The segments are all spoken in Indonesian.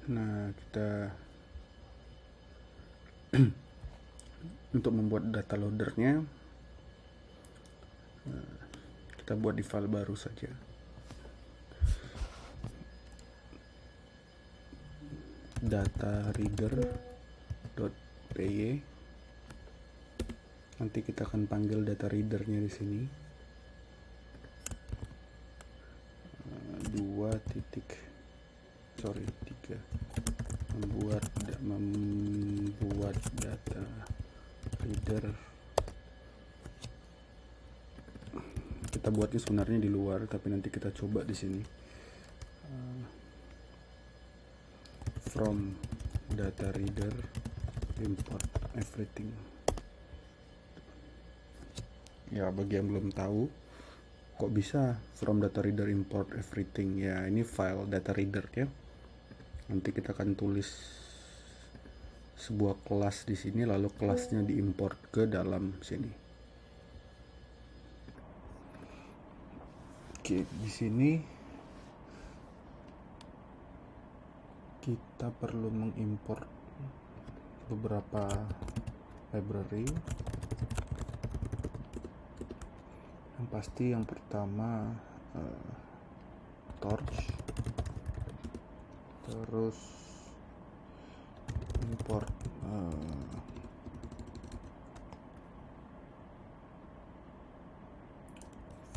Nah, kita untuk membuat data loadernya, kita buat di file baru saja. Data reader.py. Nanti kita akan panggil data readernya di sini. 3 membuat data reader. Kita buatnya sebenarnya di luar, tapi nanti kita coba di sini. From data reader import everything. Ya, bagi yang belum tahu, kok bisa from data reader import everything, ya ini file data reader ya. Nanti kita akan tulis sebuah kelas di sini, lalu kelasnya diimport ke dalam sini. Oke, di sini kita perlu mengimport beberapa library. Yang pasti yang pertama torch, terus import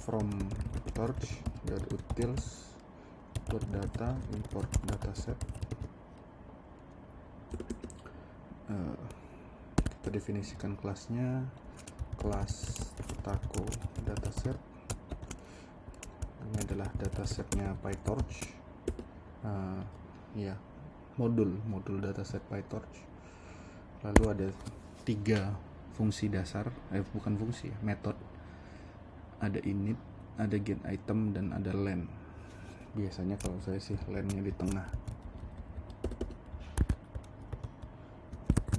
from torch.utils.data import dataset. Kita definisikan kelasnya, kelas taco dataset. Ini adalah datasetnya PyTorch. Ya, modul dataset PyTorch. Lalu ada 3 fungsi dasar, bukan fungsi ya, metode. Ada init, ada get item, dan ada len. Biasanya kalau saya sih lennya di tengah.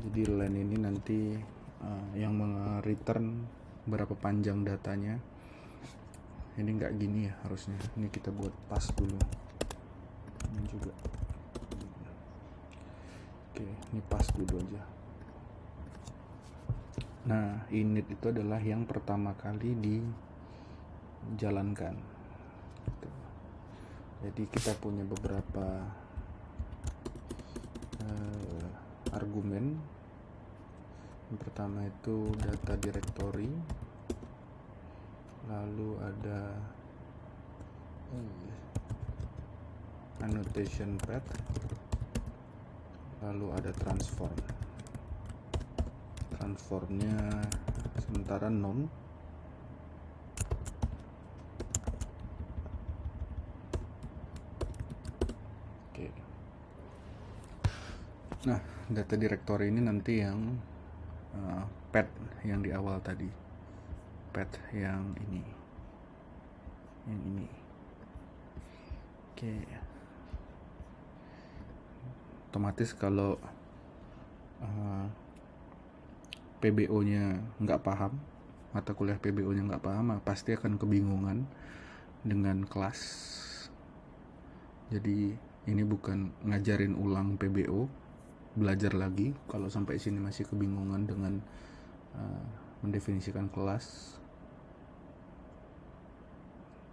Jadi len ini nanti yang return berapa panjang datanya. Ini nggak gini ya harusnya. Ini kita buat pas dulu. Ini juga. Oke, ini pas dulu aja. Nah, init itu adalah yang pertama kali dijalankan. Jadi kita punya beberapa argumen. Yang pertama itu data directory, lalu ada annotation path, lalu ada transformnya sementara none. Oke. Nah, data directory ini nanti yang path yang di awal tadi, path yang ini. Oke. Otomatis kalau PBO-nya nggak paham, mata kuliah PBO-nya nggak paham, pasti akan kebingungan dengan kelas. Jadi ini bukan ngajarin ulang PBO, belajar lagi kalau sampai sini masih kebingungan dengan mendefinisikan kelas.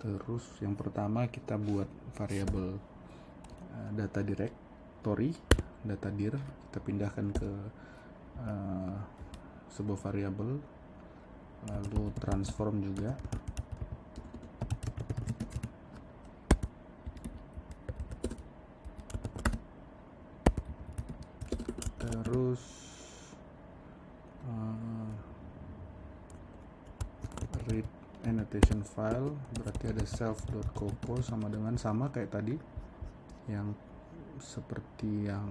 Terus yang pertama kita buat variabel data directory, data dir, kita pindahkan ke sebuah variabel, lalu transform juga. Terus read annotation file, berarti ada self.coco sama kayak tadi, yang seperti yang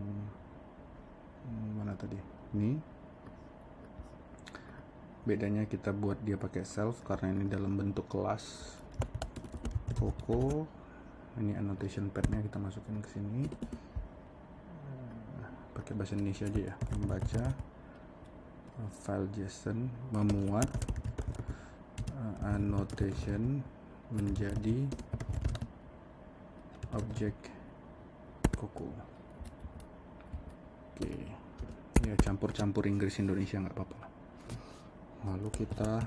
mana tadi. Ini bedanya kita buat dia pakai self karena ini dalam bentuk kelas coco. Ini annotation pad-nya kita masukin ke sini. Pakai bahasa Indonesia aja ya, membaca file JSON, memuat annotation menjadi objek coco. Oke, ya campur-campur Inggris Indonesia nggak apa-apa. Lalu kita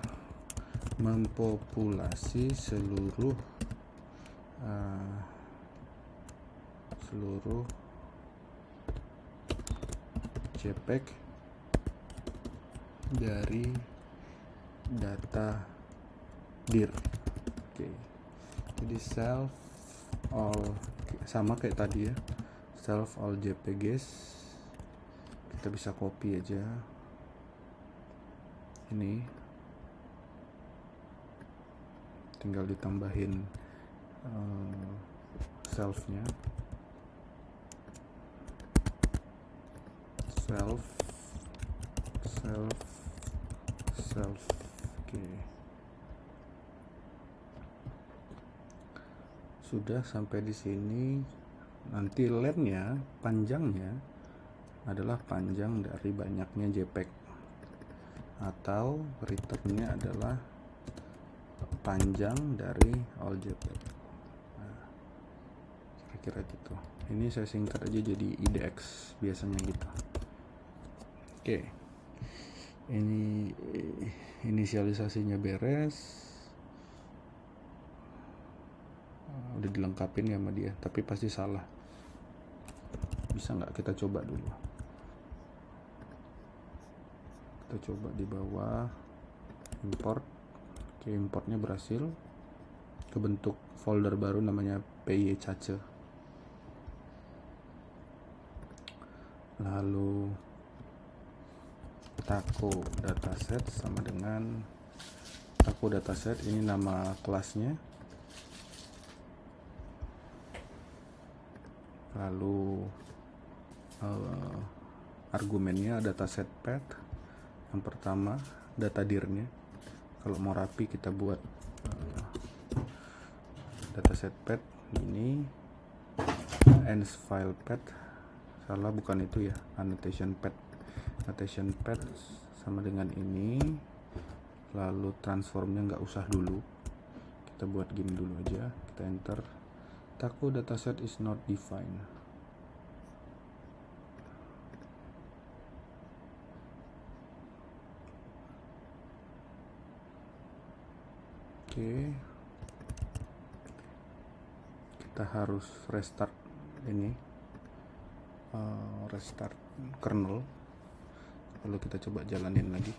mempopulasi seluruh JPEG dari data dir. Oke, jadi self all sama kayak tadi ya, self all JPGs kita bisa copy aja ini, tinggal ditambahin selfnya, self. Oke, sudah sampai di sini. Nanti lengthnya, panjangnya adalah panjang dari banyaknya JPEG, atau returnnya adalah panjang dari all JPEG. Nah, kira-kira gitu. Ini saya singkat aja jadi IDX biasanya gitu. Oke, ini inisialisasinya beres, udah dilengkapin ya sama dia, tapi pasti salah. Bisa nggak kita coba dulu? Kita coba di bawah import. Oke, importnya berhasil, kebentuk folder baru namanya PyCache. Lalu taco dataset sama dengan taco dataset, ini nama kelasnya. Lalu argumennya dataset path. Yang pertama data dirnya, kalau mau rapi kita buat dataset path ini, ends file path, salah bukan itu ya, annotation path sama dengan ini. Lalu transformnya nggak usah dulu, kita buat gini dulu aja, kita enter. Taco dataset is not defined. Oke, kita harus restart ini, restart kernel. Lalu kita coba jalanin lagi.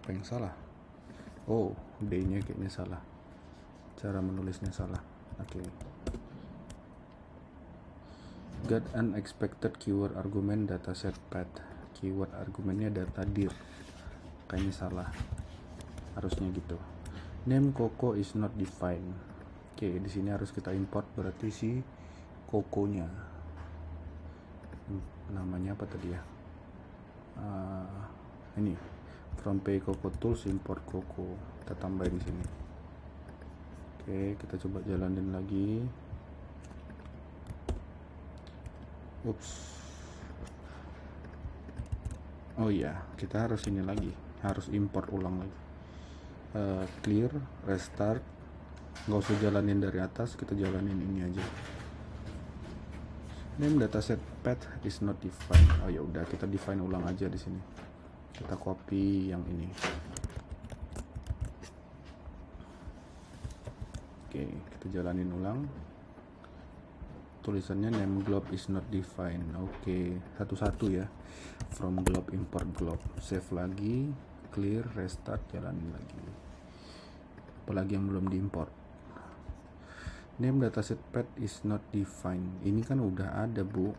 Apa yang salah? Oh, D-nya kayaknya salah, cara menulisnya salah. Oke. Get unexpected keyword argument dataset path. Keyword argumennya data dir, kayaknya salah, harusnya gitu. Name Coco is not defined. Oke, di sini harus kita import, berarti si Coco-nya namanya apa tadi ya? Ini from PyCoco tools import Coco, kita tambahin di sini. Oke, kita coba jalanin lagi. Ups. Oh iya, kita harus ini lagi, harus import ulang lagi. Clear, restart, nggak usah jalanin dari atas, kita jalanin ini aja. Name dataset path is not defined. Oh ya udah, kita define ulang aja di sini. Kita copy yang ini. Oke, kita jalanin ulang. Tulisannya name globe is not defined. Oke, satu-satu ya. From globe import globe. Save lagi, clear, restart, jalanin lagi. Apalagi yang belum diimport. Name dataset path is not defined. Ini kan udah ada, Bu.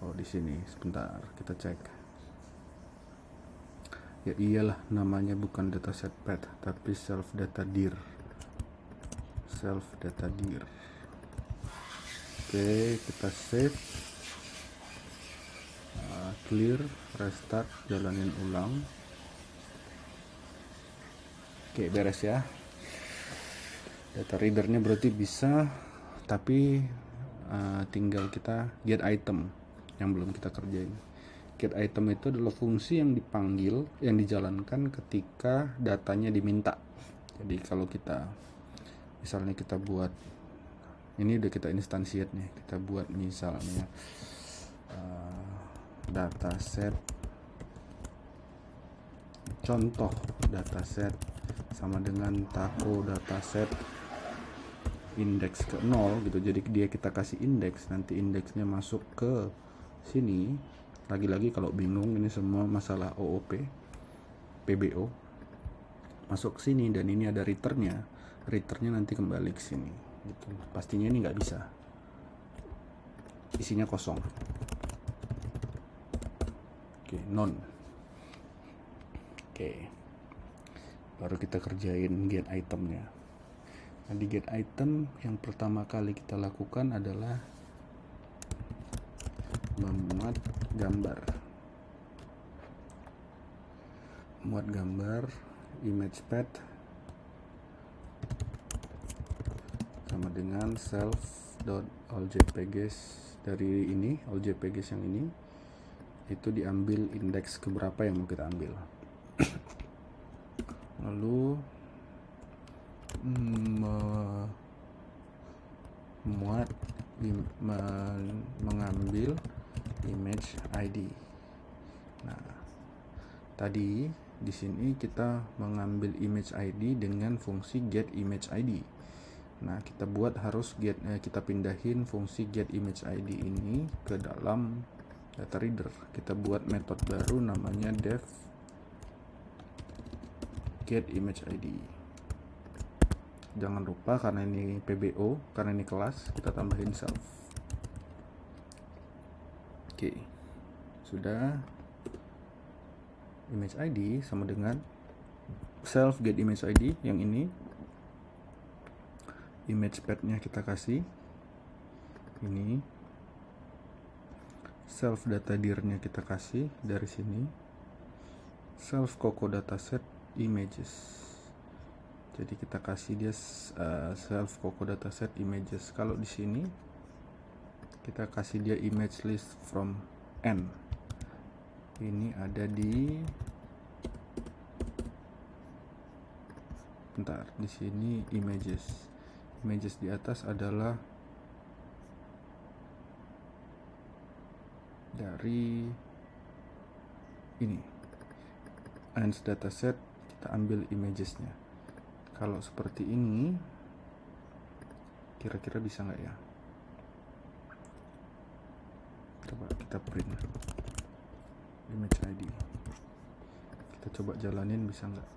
Oh, di sini. Sebentar, kita cek. Ya iyalah, namanya bukan dataset path, tapi self data dir. Self data dir. Oke, kita save. Clear, restart, jalanin ulang. Oke, beres ya. Data readernya berarti bisa, tapi tinggal kita get item yang belum kita kerjain. Get item itu adalah fungsi yang dipanggil, yang dijalankan ketika datanya diminta. Jadi kalau kita misalnya kita buat ini, udah kita instansiate nih, kita buat misalnya dataset, contoh dataset sama dengan taco dataset indeks ke 0 gitu. Jadi dia kita kasih indeks, nanti indeksnya masuk ke sini. Lagi-lagi kalau bingung, ini semua masalah OOP, PBO, masuk ke sini, dan ini ada returnnya nanti kembali ke sini gitu. Pastinya ini nggak bisa, isinya kosong. Oke, none. Oke, baru kita kerjain get itemnya. Nah, di get item yang pertama kali kita lakukan adalah memuat gambar image pad sama dengan self.alljpgs. Dari ini alljpgs yang ini itu diambil indeks keberapa yang mau kita ambil. Lalu mengambil image ID. Nah, tadi di sini kita mengambil image ID dengan fungsi get image ID. Nah, kita buat harus kita pindahin fungsi get image ID ini ke dalam data reader. Kita buat metode baru namanya def get image ID. Jangan lupa, karena ini PBO, karena ini kelas, kita tambahin self. Oke, sudah. Image ID sama dengan self get image ID yang ini. Image pad-nya kita kasih ini. Self data dir-nya kita kasih dari sini. Self Coco dataset images. Jadi kita kasih dia self Coco dataset images. Kalau di sini kita kasih dia image list from n. Ini ada di di sini images di atas adalah dari ini ans dataset, kita ambil imagesnya. Kalau seperti ini kira-kira bisa nggak ya? Coba kita print image ID, kita coba jalanin bisa nggak.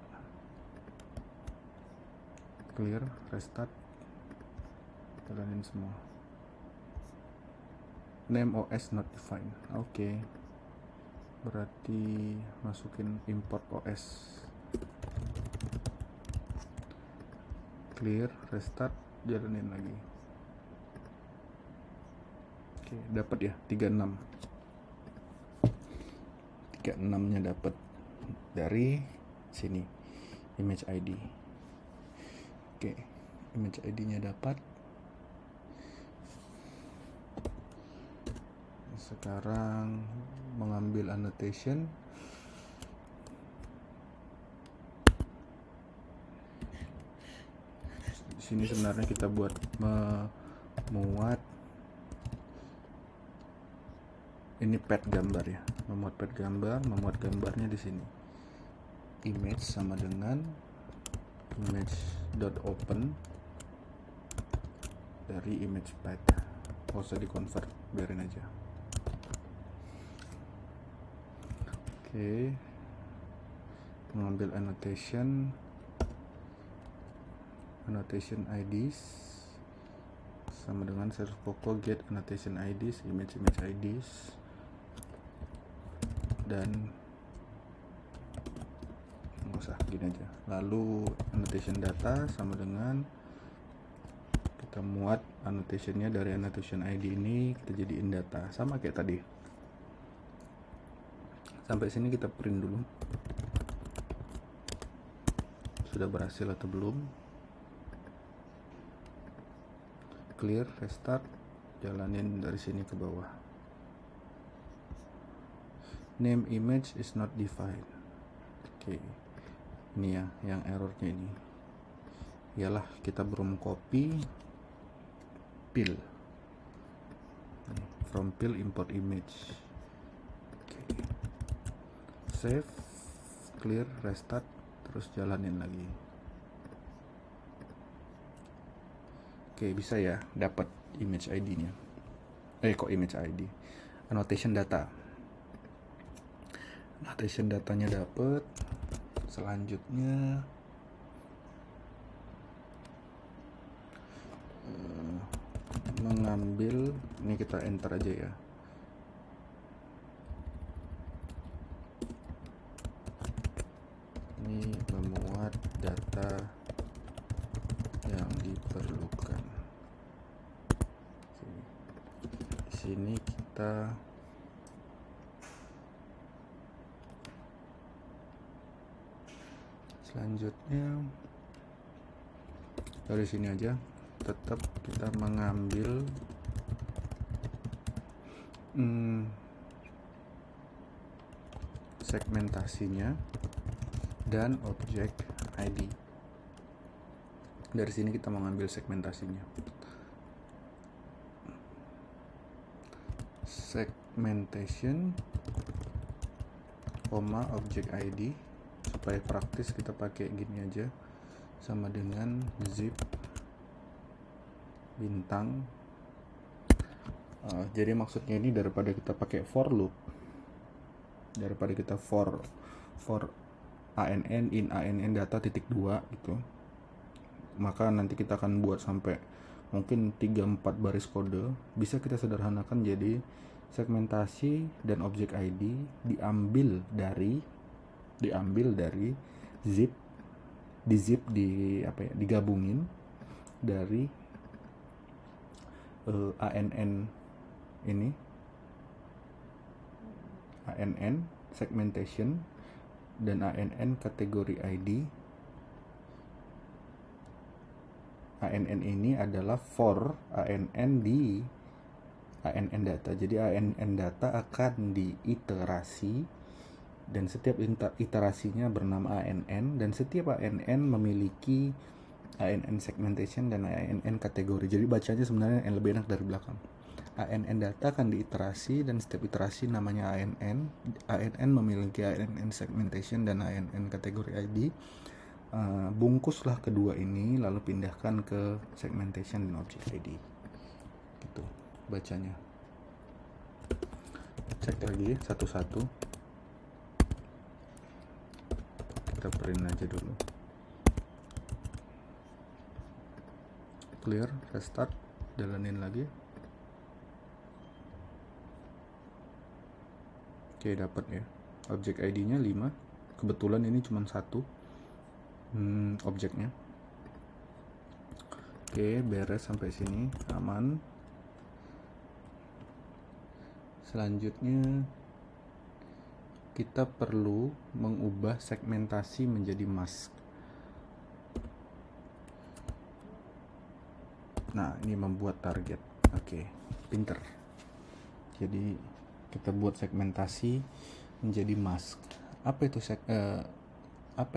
Clear, restart, jalanin semua. Name OS not defined. Oke, berarti masukin import OS. Clear, restart, jalanin lagi. Oke, dapat ya 36 nya dapat dari sini image ID. Oke, image ID nya dapat. Sekarang mengambil annotation. Di sini sebenarnya kita buat memuat ini pad gambar ya, memuat gambarnya di sini. Image sama dengan image.open dari image pad. Nggak usah di convert, biarin aja. Oke, mengambil annotation IDs sama dengan self Coco get annotation IDs, image IDs, dan nggak usah, gini aja. Lalu annotation data sama dengan kita muat annotationnya dari annotation ID ini, kita jadiin data sama kayak tadi. Sampai sini kita print dulu sudah berhasil atau belum. Clear, restart, jalanin dari sini ke bawah. Name image is not defined. Oke, ini ya yang errornya ini. Ialah kita belum copy pill. From pill import image. Oke. Save, clear, restart, terus jalanin lagi. Oke, bisa ya dapat image ID-nya. Kok image ID? Annotation data. Annotation datanya dapat. Selanjutnya mengambil, ini kita enter aja ya. Ini memuat data yang diperlukan. Di sini kita selanjutnya dari sini aja, tetap kita mengambil segmentasinya dan objek ID. Dari sini kita mengambil segmentasinya. Segmentation, object ID. Supaya praktis kita pakai gini aja, sama dengan zip bintang. Jadi maksudnya ini daripada kita pakai for loop, daripada kita for ANN in ANN data titik 2 gitu, maka nanti kita akan buat sampai mungkin 3-4 baris kode. Bisa kita sederhanakan jadi segmentasi dan objek ID diambil dari zip, digabungin dari ANN ini, ANN segmentation dan ANN kategori ID. ANN ini adalah for ANN di ANN data. Jadi ANN data akan diiterasi dan setiap iterasinya bernama ANN, dan setiap ANN memiliki ANN segmentation dan ANN kategori. Jadi bacanya sebenarnya yang lebih enak dari belakang. ANN data akan diiterasi dan setiap iterasi namanya ANN. ANN memiliki ANN segmentation dan ANN kategori ID. Bungkuslah kedua ini lalu pindahkan ke segmentation dan object ID. Gitu bacanya. Cek lagi satu-satu. Kita print aja dulu. Clear, restart, jalanin lagi. Oke, dapat ya. Objek ID-nya 5. Kebetulan ini cuma satu objeknya. Oke, beres sampai sini, aman. Selanjutnya kita perlu mengubah segmentasi menjadi mask. Nah, ini membuat target. Oke, pinter. Jadi kita buat segmentasi menjadi mask. Apa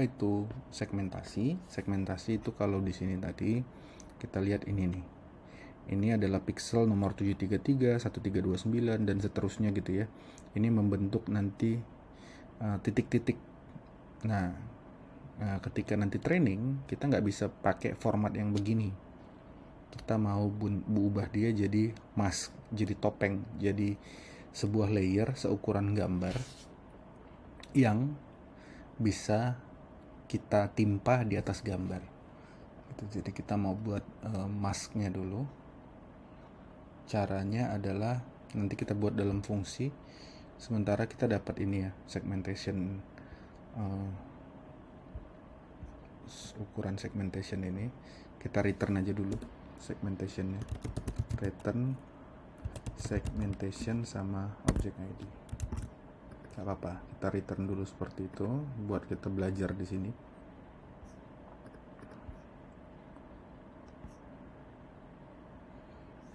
itu segmentasi? Segmentasi itu kalau di sini tadi kita lihat ini nih. Ini adalah pixel nomor 733, 1329 dan seterusnya gitu ya. Ini membentuk nanti titik-titik. Nah, ketika nanti training kita nggak bisa pakai format yang begini. Kita mau ubah dia jadi mask, jadi topeng, jadi sebuah layer seukuran gambar yang bisa kita timpa di atas gambar. Jadi kita mau buat masknya dulu. Caranya adalah nanti kita buat dalam fungsi. Sementara kita dapat ini ya, segmentation, ukuran segmentation ini. Kita return aja dulu segmentationnya. Return segmentation sama object ID. Gak apa-apa, kita return dulu seperti itu buat kita belajar di sini.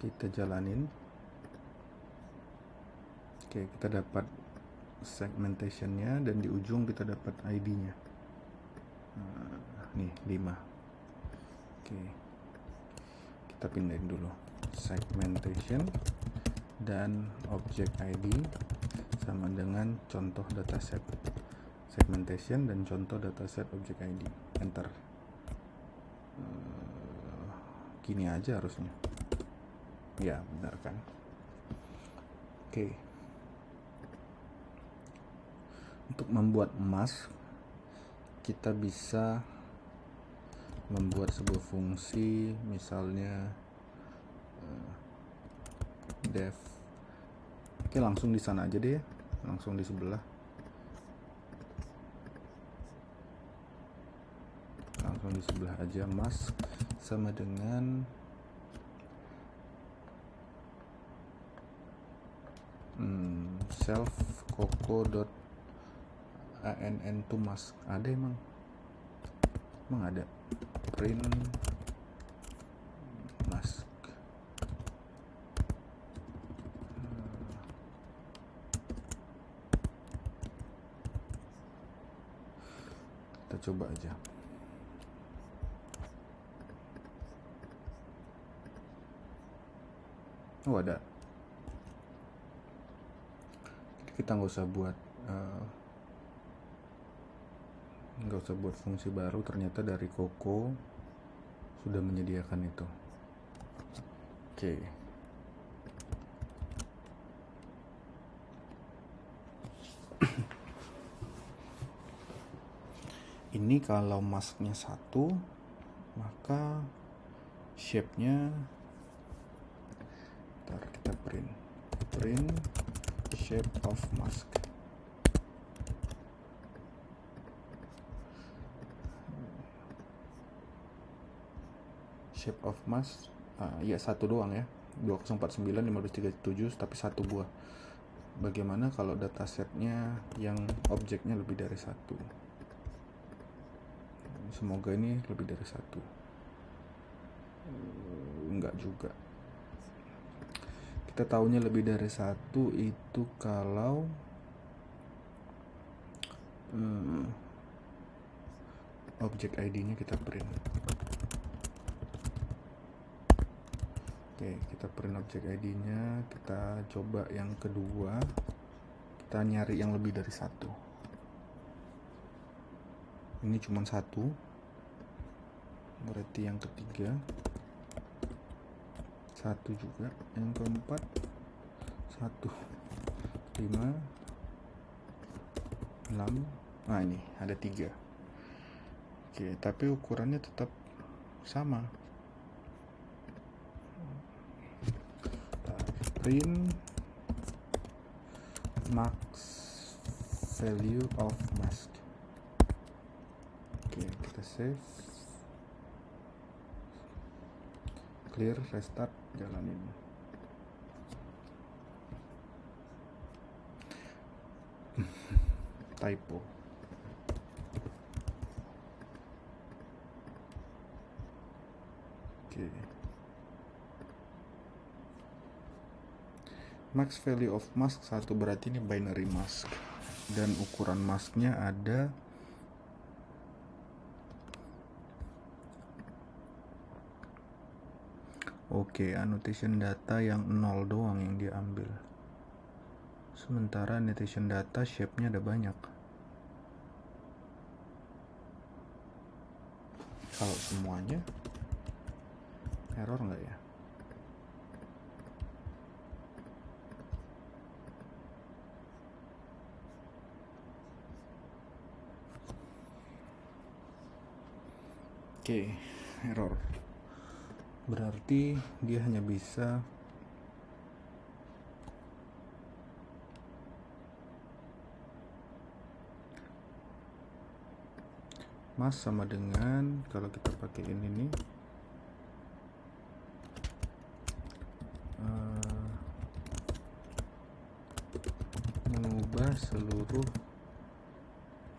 kita jalanin. Oke, kita dapat segmentationnya dan di ujung kita dapat ID-nya. Nih 5. Oke, kita pindahin dulu segmentation dan object ID sama dengan contoh dataset. Segmentation dan contoh dataset object ID. Enter. Gini aja harusnya. Ya, benar kan? Oke. Untuk membuat mask, kita bisa membuat sebuah fungsi, misalnya def. Oke, langsung di sana aja deh, langsung di sebelah. Langsung di sebelah aja, mask sama dengan self coco.ann to mask. Ada emang ada print mask. Kita coba aja. Oh, ada. Kita nggak usah buat fungsi baru, ternyata dari Coco sudah menyediakan itu. Oke. Ini kalau masknya 1, maka shape-nya kita print shape of mask. Shape of mask ya 1 doang ya, 2049 1537, tapi 1 buah. Bagaimana kalau datasetnya yang objeknya lebih dari 1? Semoga ini lebih dari 1. Enggak juga. Kita tahunya lebih dari 1 itu kalau objek ID-nya kita print. Oke, kita print objek ID-nya. Kita coba yang kedua. Kita nyari yang lebih dari 1. Ini cuma 1. Berarti yang ketiga 1 juga. Yang keempat 1, 5, 6. Nah, ini ada 3. Oke, tapi ukurannya tetap sama. Print max value of mask. Oke, kita save, clear, restart, jalanin. Typo. Oke. Max value of mask 1, berarti ini binary mask. Dan ukuran masknya ada annotation data yang 0 doang yang diambil. Sementara annotation data shape-nya ada banyak. Kalau semuanya error nggak ya? Oke, error. Berarti dia hanya bisa mas sama dengan kalau kita pakai ini nih mengubah seluruh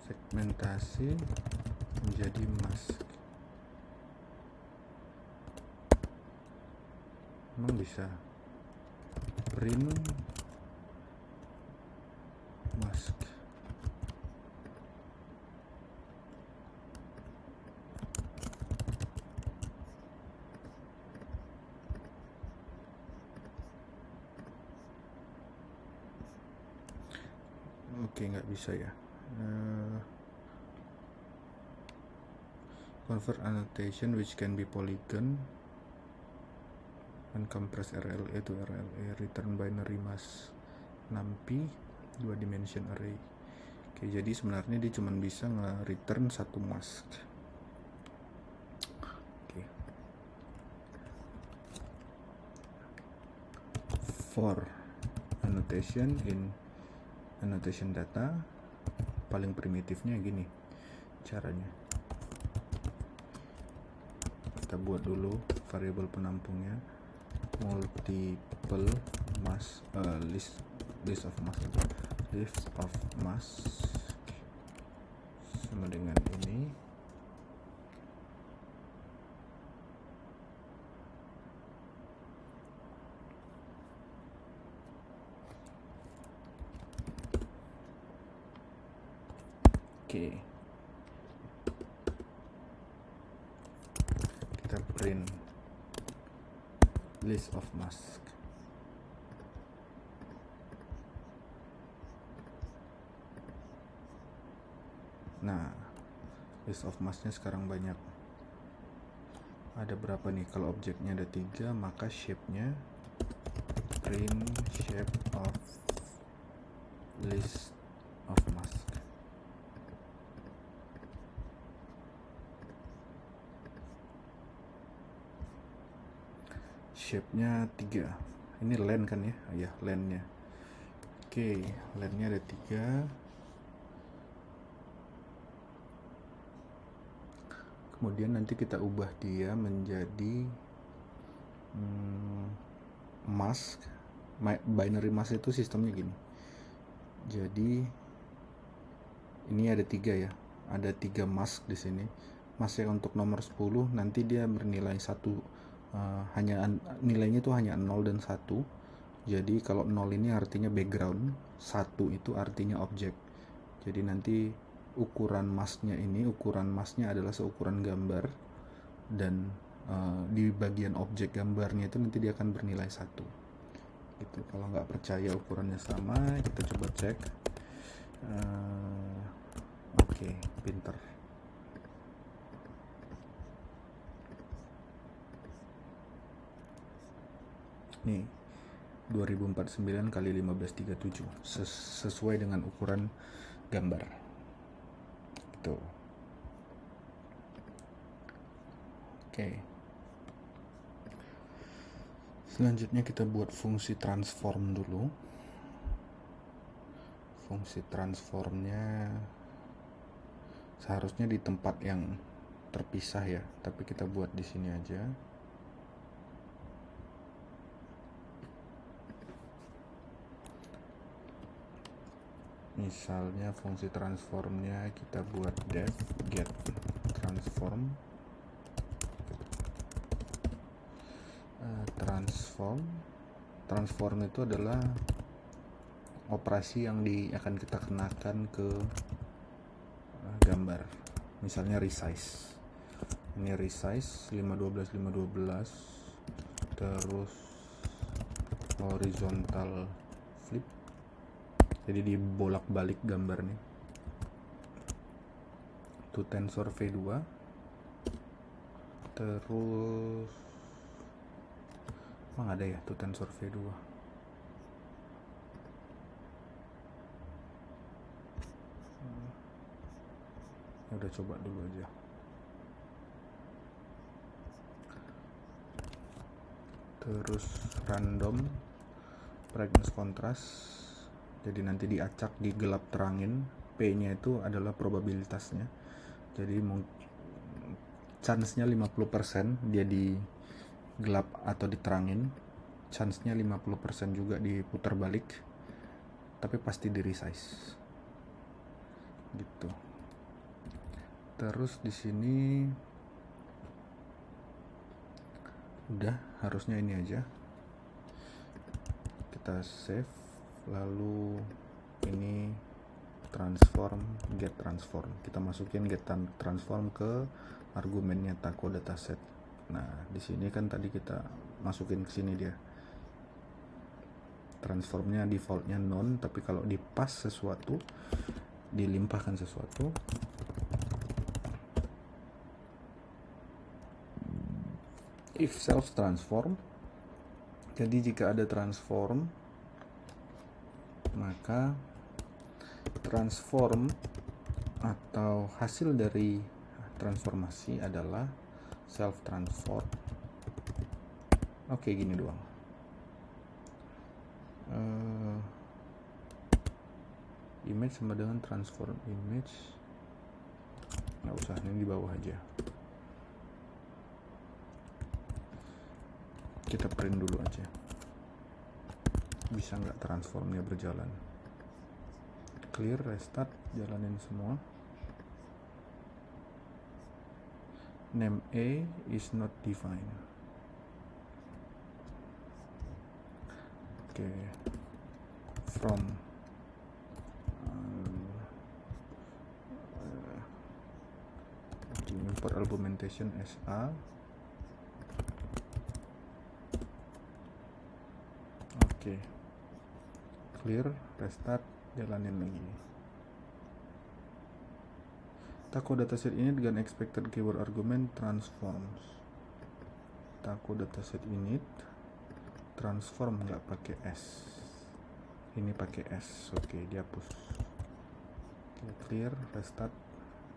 segmentasi menjadi mask. emang bisa print mask. Oke, nggak bisa ya. Convert annotation which can be polygon and compress RLA to RLA, return binary mask numpy 2 dimension array. Oke, jadi sebenarnya dia cuma bisa nge-return satu mask. Oke. For annotation in annotation data, paling primitifnya gini caranya. Kita buat dulu variabel penampungnya multiple mask, list of mask sama dengan ini. Oke. Kita print list of mask. Nah, list of masknya sekarang banyak. Ada berapa nih? Kalau objeknya ada 3, maka shape-nya print shape of list of mask. Shape-nya 3. Ini len kan ya? Ya, len-nya. Oke, len-nya ada 3. Kemudian nanti kita ubah dia menjadi mask. Binary mask itu sistemnya gini. Jadi ini ada 3 ya. Ada 3 mask di sini. Mask yang untuk nomor 10 nanti dia bernilai 1. Hanya nilainya itu hanya 0 dan 1. Jadi kalau 0 ini artinya background, 1 itu artinya objek. Jadi nanti ukuran masknya adalah seukuran gambar, dan di bagian objek gambarnya itu nanti dia akan bernilai 1 gitu. Kalau nggak percaya ukurannya sama, kita coba cek. Oke, pinter. Nih 2049 kali 1537 sesuai dengan ukuran gambar gitu. Oke. Selanjutnya kita buat fungsi transform dulu. Fungsi transformnya seharusnya di tempat yang terpisah ya, tapi kita buat di sini aja. Misalnya fungsi transformnya kita buat def get transform. Transform itu adalah operasi yang akan kita kenakan ke gambar. Misalnya resize. Ini resize 512 512, terus horizontal flip. Jadi dibolak-balik gambar nih. To tensor V2. Terus emang ada ya to tensor V2? Ya udah, coba dulu aja. Terus random brightness contrast. Jadi nanti diacak, digelap terangin. P-nya itu adalah probabilitasnya. Jadi chance-nya 50% dia digelap atau diterangin. Chance-nya 50% juga diputar balik. Tapi pasti di resize. Gitu. Terus di sini udah, harusnya ini aja. kita save, lalu ini transform, get transform, kita masukin get transform ke argumennya Taco dataset. Nah di sini kan tadi kita masukin ke sini dia transformnya defaultnya none, tapi kalau dipas sesuatu, dilimpahkan sesuatu, if self transform. Jadi jika ada transform, maka transform atau hasil dari transformasi adalah self transform. Oke, gini doang. Image sama dengan transform image, nggak usah, ini di bawah aja. Kita print dulu aja, bisa nggak transformnya berjalan. Clear, restart, jalanin semua. Name A is not defined. Oke, from import argumentation SA. Oke, clear, restart, jalanin lagi. Taco dataset ini dengan expected keyword argument transforms. Taco dataset init transform nggak pakai S, ini pakai S. Oke, dihapus. Oke, clear, restart,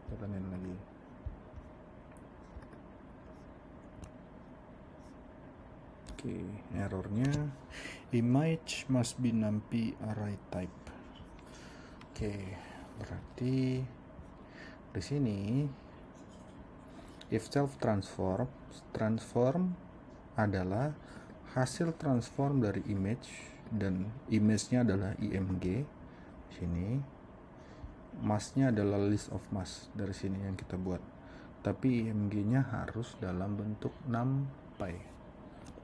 jalanin lagi. Oke, errornya image must be numpy array type. Oke, berarti di sini if self transform adalah hasil transform dari image, dan image-nya adalah img. Sini mass-nya adalah list of mass, dari sini yang kita buat, tapi img-nya harus dalam bentuk numpy.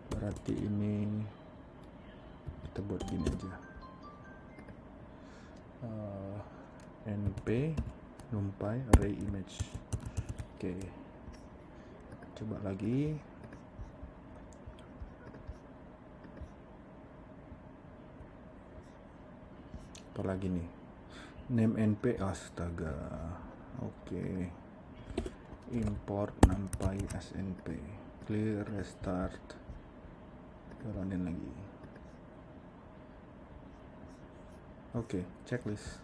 Berarti ini kita buat gini aja, np numpy array image. Oke, coba lagi. Apa lagi nih, name np, astaga. Oke, import numpy snp, clear, restart, jalanin lagi. Oke, checklist.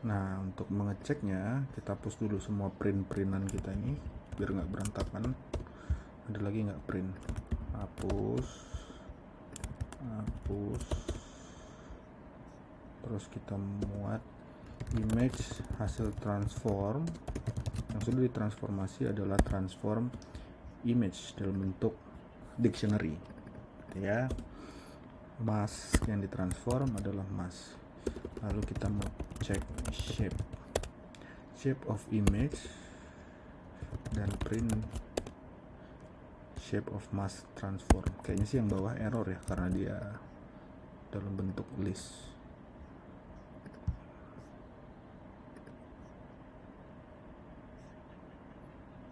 Nah, untuk mengeceknya kita hapus dulu semua printan kita ini biar nggak berantakan. Ada lagi nggak print? Hapus, terus kita muat image hasil transform yang sudah ditransformasi adalah transform image dalam bentuk dictionary ya. Mass yang ditransform adalah mass. Lalu kita mau cek shape of image dan print shape of mass transform. Kayaknya sih yang bawah error ya, karena dia dalam bentuk list.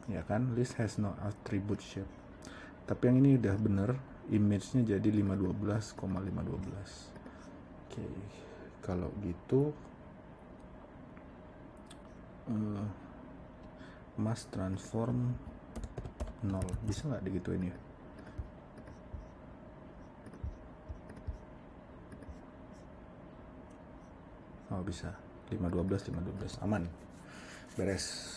Ya kan, list has no attribute shape. Tapi yang ini udah bener, image-nya jadi 512,512. Oke, kalau gitu mass transform 0, bisa nggak digituin ya? Oh bisa, 512 aman, beres.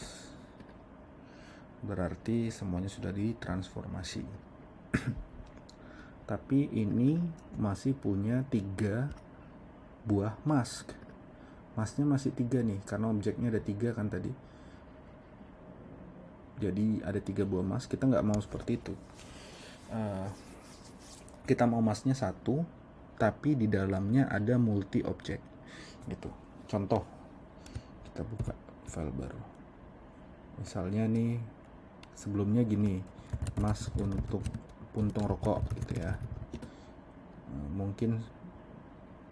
Berarti semuanya sudah ditransformasi. Tapi ini masih punya 3 buah mask. Masknya masih 3 nih, karena objeknya ada 3 kan tadi. Jadi ada 3 buah mask. Kita nggak mau seperti itu. Kita mau masknya 1, tapi di dalamnya ada multi objek gitu. Contoh, kita buka file baru. Misalnya nih, sebelumnya gini, mask untuk puntung rokok gitu ya. Mungkin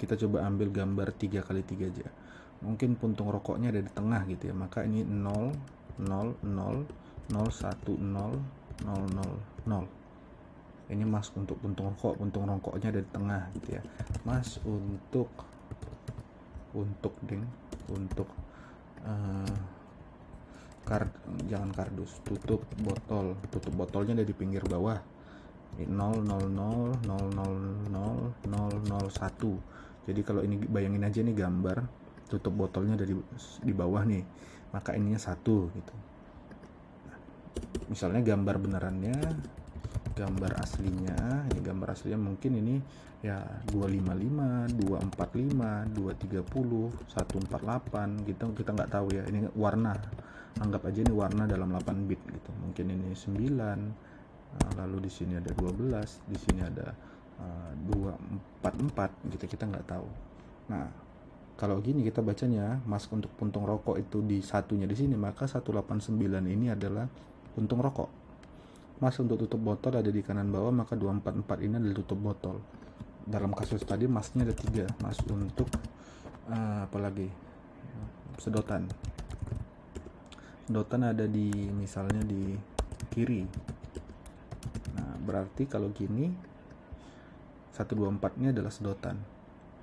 kita coba ambil gambar 3x3 aja. Mungkin puntung rokoknya ada di tengah gitu ya, maka ini 0 0 0 0 1 0 0 0 0. Ini mask untuk puntung rokoknya ada di tengah gitu ya. Mask untuk jangan kardus, tutup botolnya ada di pinggir bawah. 0 0 0 0 0 0 0 0 1. Jadi kalau ini bayangin aja nih gambar tutup botolnya ada di bawah nih, maka ininya 1 gitu. Misalnya gambar benerannya, gambar aslinya mungkin ini ya 255, 245, 230, 148 gitu, kita nggak tahu ya. Ini warna, anggap aja ini warna dalam 8 bit gitu. Mungkin ini 9, lalu di sini ada 12, di sini ada 244 gitu, kita nggak tahu. Nah, kalau gini kita bacanya mask untuk puntung rokok itu di satunya di sini, maka 189 ini adalah puntung rokok. Mask untuk tutup botol ada di kanan bawah, maka 244 ini adalah tutup botol. Dalam kasus tadi masknya ada 3, mask untuk apalagi sedotan ada di misalnya di kiri. Nah, berarti kalau gini 124 ini adalah sedotan.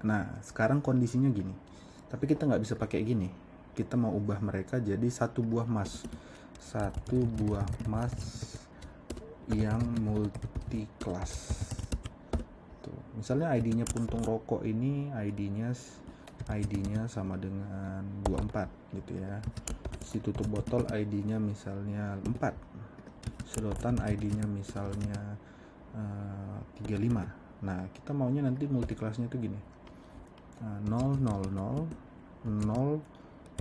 Nah, sekarang kondisinya gini, tapi kita nggak bisa pakai gini. Kita mau ubah mereka jadi satu buah mask yang multi class. Tuh, misalnya ID-nya puntung rokok ini ID-nya sama dengan 24 gitu ya. Si tutup botol ID-nya misalnya 4. Sedotan ID-nya misalnya 35. Nah, kita maunya nanti multi class-nya itu gini. 0 0 0 0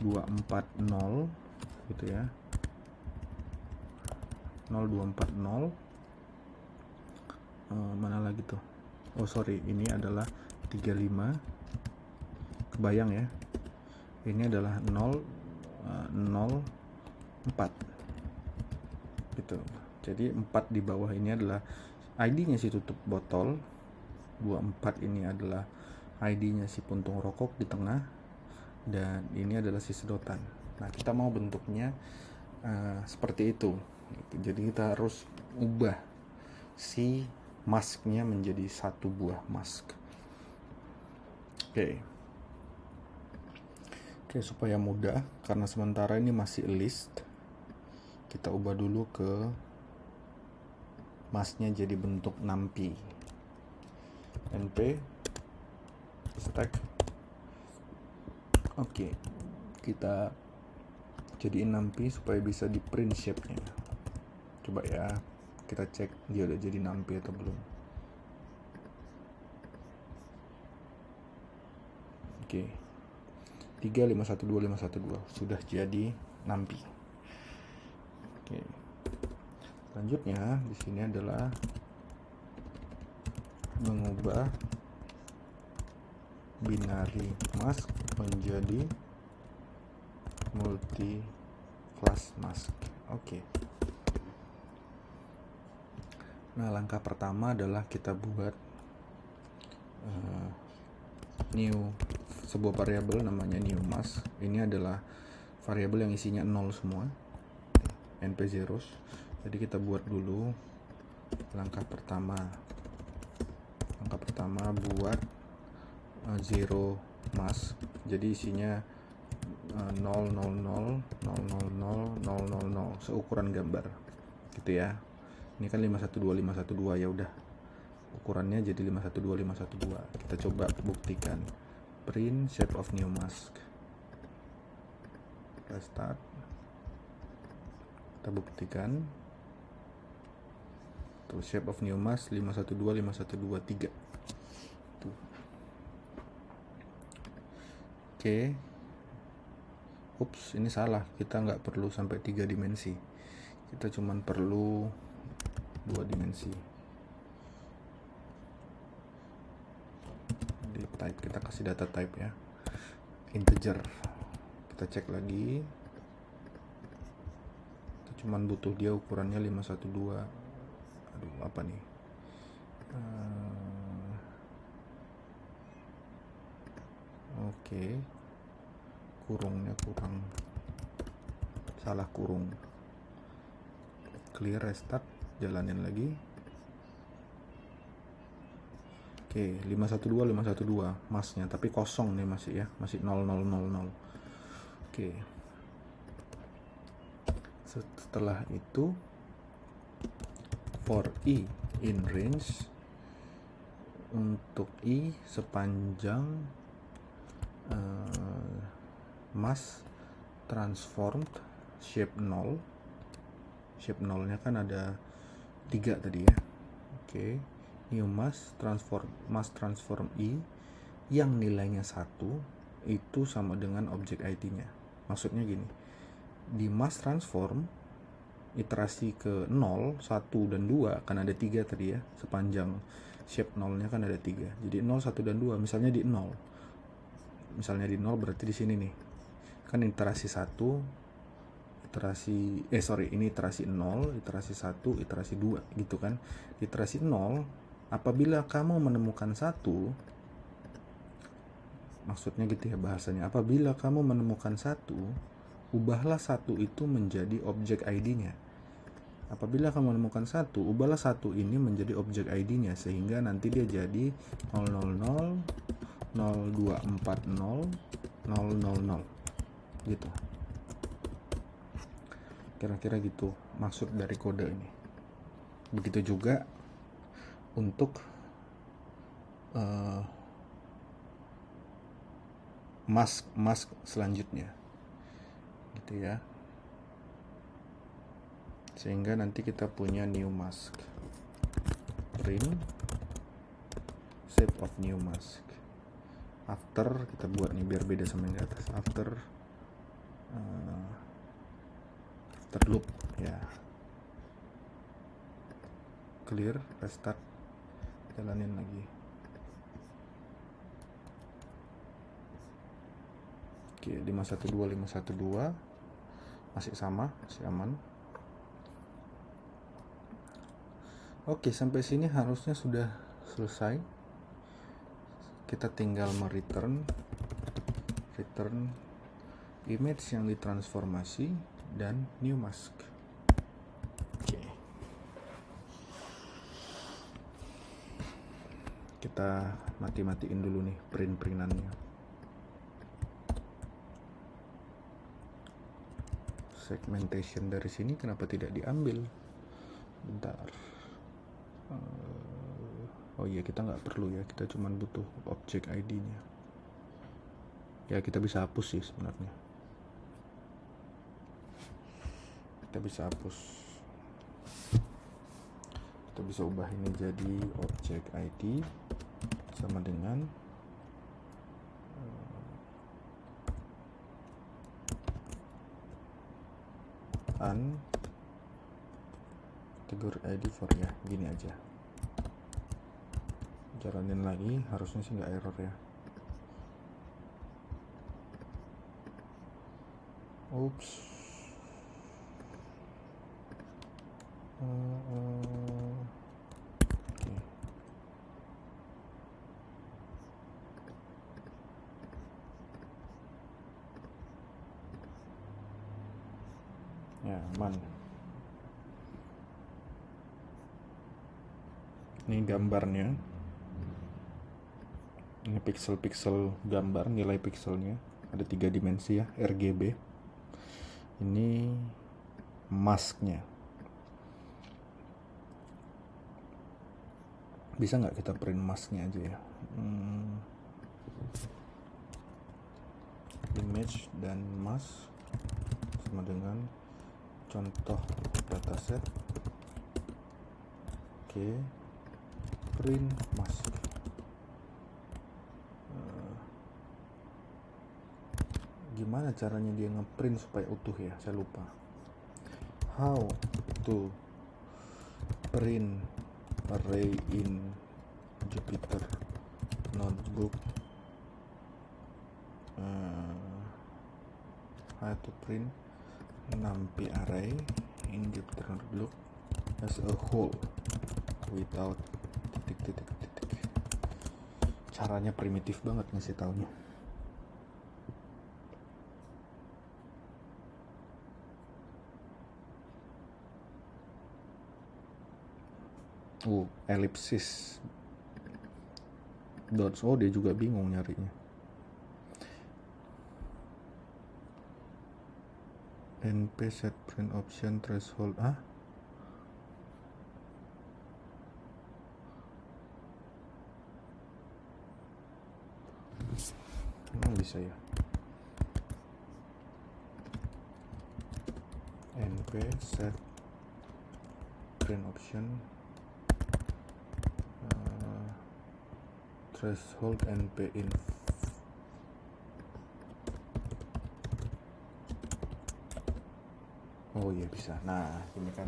240 gitu ya. 0240 mana lagi tuh, oh sorry, ini adalah 35, kebayang ya, ini adalah 004 gitu. Jadi 4 di bawah ini adalah ID-nya si tutup botol, 24 ini adalah ID-nya si puntung rokok di tengah, dan ini adalah si sedotan. Nah, kita mau bentuknya seperti itu. Jadi kita harus ubah si masknya menjadi satu buah mask. Oke, supaya mudah, karena sementara ini masih list, kita ubah dulu ke masknya jadi bentuk nampi. NP stack. Oke, kita jadiin nampi supaya bisa di print shape-nya. Coba ya, kita cek dia udah jadi nampi atau belum. Oke, 3512512 sudah jadi nampi. Oke, selanjutnya di sini adalah mengubah binary mask menjadi multi class mask. Oke. Nah, langkah pertama adalah kita buat new sebuah variabel namanya new mask. Ini adalah variabel yang isinya 0 semua, np zeros. Jadi kita buat dulu langkah pertama buat zero mask. Jadi isinya 0 0 0 0 0 0 0 0 0 seukuran gambar gitu ya. Ini kan 512512, ya udah ukurannya jadi 512512. Kita coba buktikan. Print shape of new mask. Restart. Kita buktikan. Tuh, shape of new mask 512512 3. Tuh. Oke. Ups, ini salah. Kita nggak perlu sampai 3 dimensi. Kita cuman perlu 2 dimensi. Di type kita kasih data type ya, integer. Kita cek lagi. Kita cuman butuh dia ukurannya 512 aduh apa nih, oke, kurungnya kurang, salah kurung. Clear, restart, jalanin lagi. Oke, 512 masnya, tapi kosong nih masih ya, masih 0000. Oke. Setelah itu for i in range, untuk i sepanjang mass transformed shape 0. Shape 0 nya kan ada 3 tadi ya. Oke. New mass transform i yang nilainya 1 itu sama dengan objek ID-nya. Maksudnya gini, di mass transform iterasi ke 0, 1 dan 2 kan ada 3 tadi ya, sepanjang shape 0 nya kan ada 3. Jadi 0, 1 dan 2 misalnya di 0. Misalnya di 0 berarti di sini nih. Kan iterasi 1 ini iterasi 0, iterasi 1, iterasi 2 gitu kan. Iterasi 0, apabila kamu menemukan 1, maksudnya gitu ya bahasanya, apabila kamu menemukan 1, ubahlah 1 itu menjadi objek ID-nya. Apabila kamu menemukan 1, ubahlah 1 ini menjadi objek ID-nya, sehingga nanti dia jadi 000 0240 000 gitu. Kira-kira gitu maksud dari kode ini. Begitu juga untuk mask selanjutnya gitu ya, sehingga nanti kita punya new mask, print shape of new mask. After kita buat nih biar beda sama yang di atas, after loop ya. Clear, restart, jalanin lagi. Oke, 512 masih sama, masih aman. Oke, sampai sini harusnya sudah selesai. Kita tinggal return image yang ditransformasi dan new mask. Oke. Kita matiin dulu nih printannya. Segmentation dari sini kenapa tidak diambil? Bentar. Oh iya, kita nggak perlu ya, kita cuma butuh objek ID-nya. Ya kita bisa hapus sih sebenarnya. Kita bisa hapus. Kita bisa ubah ini jadi objek ID sama dengan category ID for ya, gini aja. Jalanin lagi, harusnya sih nggak error ya. Oops. Okay. Ya, aman. Ini gambarnya. Ini pixel-pixel gambar, nilai pixelnya ada 3 dimensi ya, RGB. Ini masknya. Bisa nggak kita print masknya aja ya? Image dan mask sama dengan contoh dataset. Oke, print mask. Gimana caranya dia ngeprint supaya utuh ya? Saya lupa. How to print array in Jupyter Notebook. How to print NumPy array in Jupyter Notebook as a whole. without titik. Caranya primitif banget ngasih taunya. Ellipsis dots. Dia juga bingung nyarinya. NP set print option threshold. Bisa ya. NP set print option threshold NP inf. Iya bisa. Nah, ini kan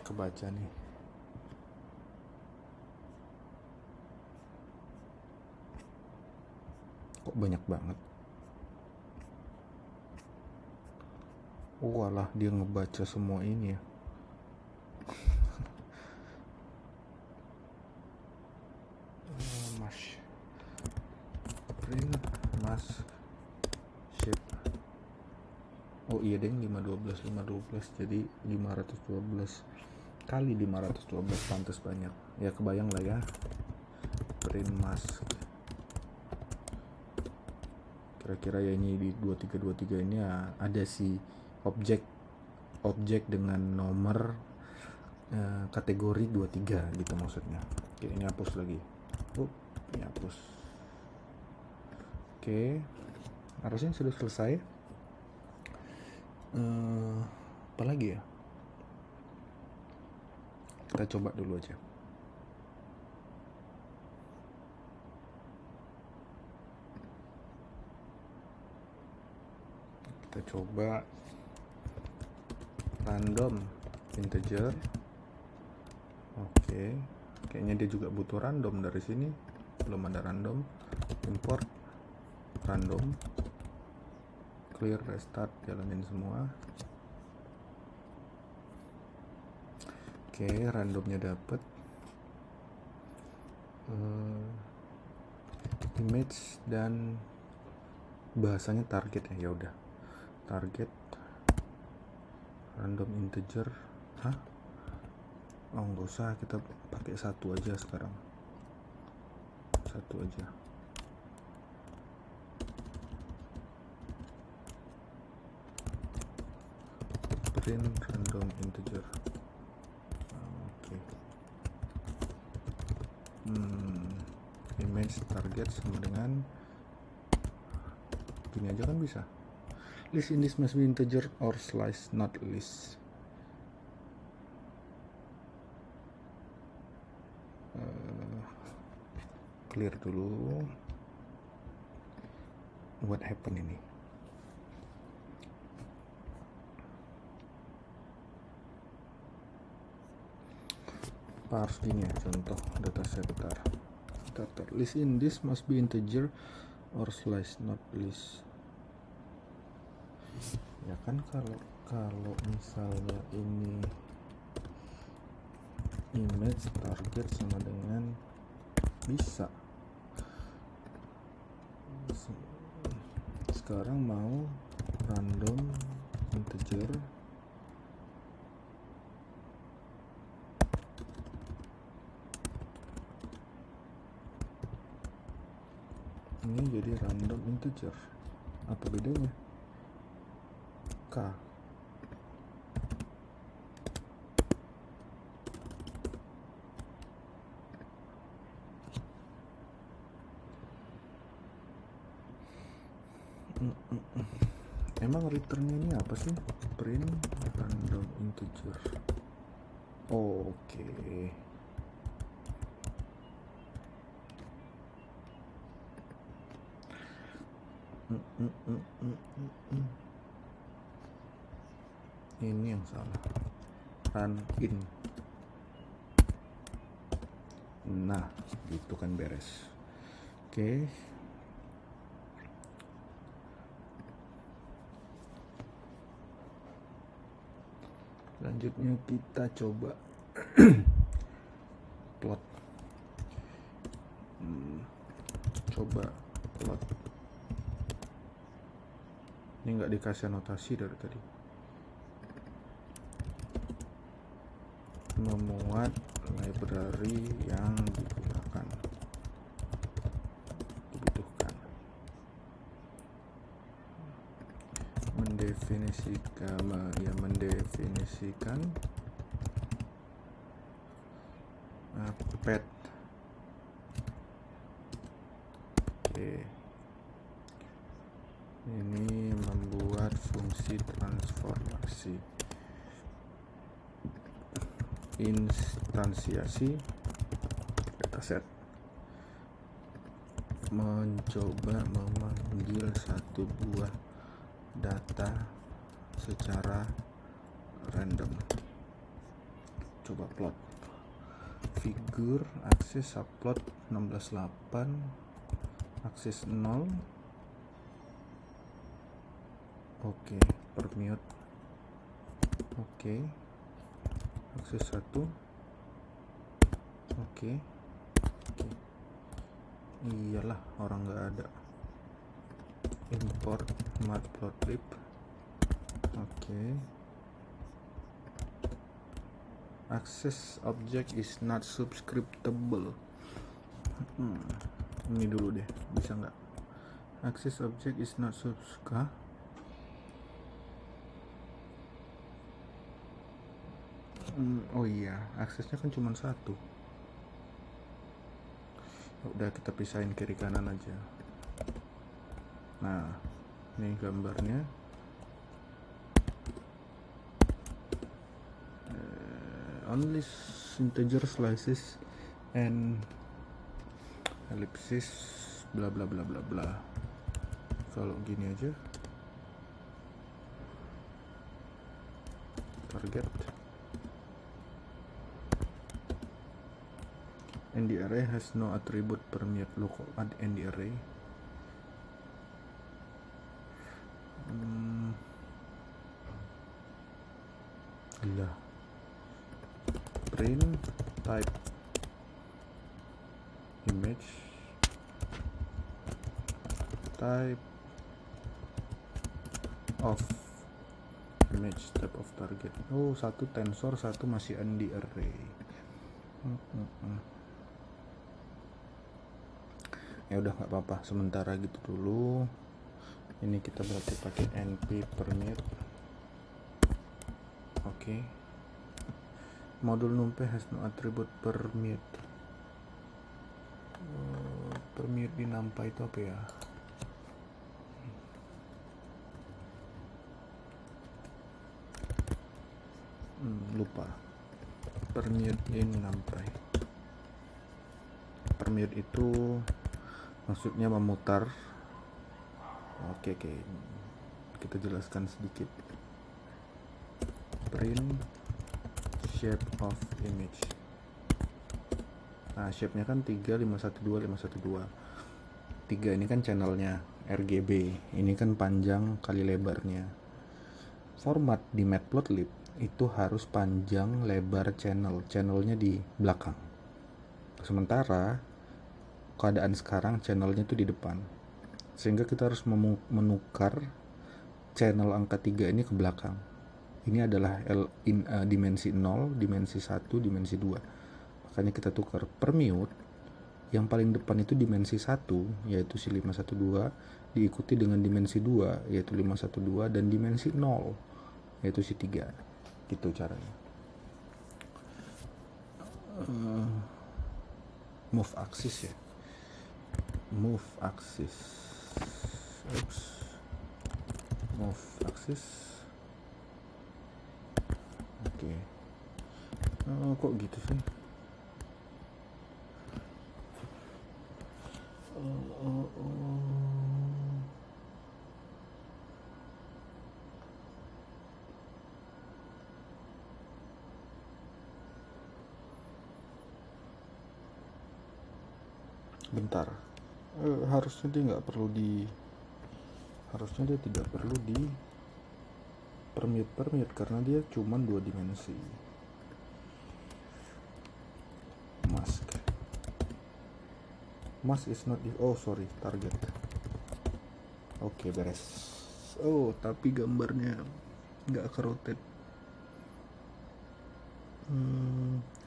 kebaca nih. Kok banyak banget? Walah, dia ngebaca semua ini ya. Print mask shape. Iya deng, 512 jadi 512 kali 512 pantas banyak ya, kebayang lah ya. Print mask kira-kira ya, ini di 2323 ini ya, ada si objek dengan nomor kategori 23 gitu maksudnya. Oke, ini hapus lagi. Ini hapus. Oke, harusnya sudah selesai. Apa lagi ya? Kita coba dulu aja. Kita coba random integer. Oke, kayaknya dia juga butuh random dari sini. Belum ada random. Import random, clear, restart, jalanin semua. Oke, randomnya dapet. Image dan bahasanya target ya. Udah, target random integer. Nggak usah, kita pakai satu aja sekarang. Satu aja. Print random integer. Oke. Image target sama dengan gini aja kan bisa. List in this must be integer or slice, not list. Clear dulu. What happened ini? Harus gini ya, contoh dataset starter. List in this must be integer or slice, not list. Ya kan, kalau misalnya ini image target sama dengan bisa. Sekarang mau random integer. Ini jadi random integer. Apa bedanya? K. Emang returnnya ini apa sih? Print random integer. Oke. Ini yang salah. Run in. Nah, itu kan beres. Oke. Selanjutnya kita coba nggak dikasih anotasi dari tadi. Memuat library yang dibutuhkan. Mendefinisikan path. Oke. Ini membuat fungsi transformasi, instansiasi dataset, mencoba memanggil satu buah data secara random. Coba plot figur, akses subplot 16:8, akses 0. Oke, permute. Oke, akses 1. Oke. Iyalah, orang nggak ada. Import matplotlib. Oke. Access object is not subscriptable. Ini dulu deh, bisa nggak? Access object is not subscriptable. Oh iya, aksesnya kan cuma satu. Udah, kita pisahin kiri kanan aja. Nah, ini gambarnya. Only integer slices and ellipsis bla bla bla bla bla. Kalau gini aja, target and the array has no attribute permute. Lo kok add and the array? Lah, print type image, type of image, type of target. Oh, satu tensor, satu masih and the array. Ya udah, nggak apa-apa, sementara gitu dulu. Ini kita berarti pakai np permute. Oke. Modul numpy has no attribute permute. Permute di numpy itu apa ya? Lupa. Permute in numpy. Permute itu maksudnya memutar. Oke. Kita jelaskan sedikit. Print shape of image. Nah, shape-nya kan 3512 512. 3 ini kan channelnya RGB. Ini kan panjang kali lebarnya. Format di matplotlib itu harus panjang lebar channel. Channelnya di belakang. Sementara keadaan sekarang channelnya itu di depan. Sehingga kita harus menukar channel angka 3 ini ke belakang. Ini adalah dimensi 0, dimensi 1, dimensi 2. Makanya kita tukar permute. Yang paling depan itu dimensi 1, yaitu si 512, diikuti dengan dimensi 2, yaitu 512, dan dimensi 0, yaitu si 3. Gitu caranya. Move axis ya. Move axis. Move axis. Oke. Kok gitu sih? Bentar. Harusnya dia tidak perlu di permute karena dia cuma 2 dimensi. Mask is not target. Oke, beres. Oh, tapi gambarnya nggak ke rotate.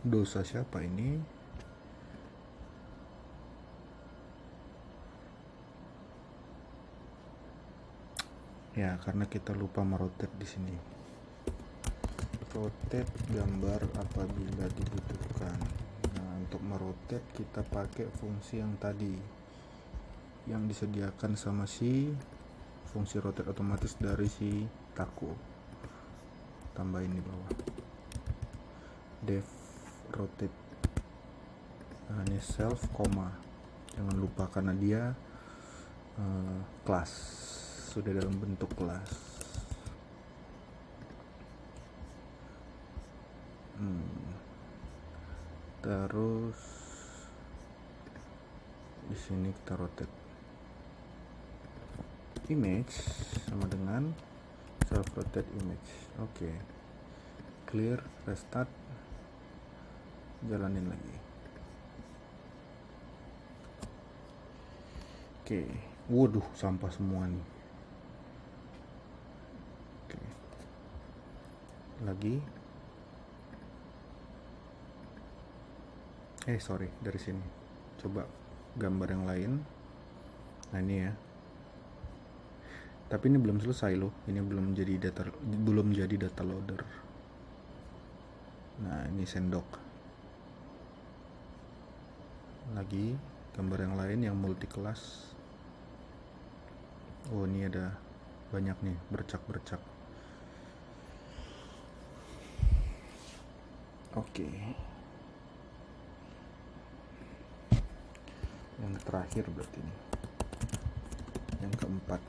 Dosa siapa ini? Ya, karena kita lupa merotate di sini. Rotate gambar apabila dibutuhkan. Nah, untuk merotate kita pakai fungsi yang tadi yang disediakan sama si fungsi rotate otomatis dari si Taco. Tambahin di bawah def rotate. Nah, ini self koma, jangan lupa karena dia kelas, sudah dalam bentuk kelas. Terus di sini kita rotate image sama dengan self rotate image. Oke. Clear, restart, jalanin lagi. Oke. Waduh, sampah semua nih. Oke. Lagi. Sorry, dari sini. Coba gambar yang lain. Nah, ini ya. Tapi ini belum selesai loh. Ini belum jadi data loader. Nah, ini sendok. Lagi gambar yang lain yang multi kelas. Oh, ini ada banyak nih bercak-bercak. Oke. Yang terakhir berarti ini. Yang keempat.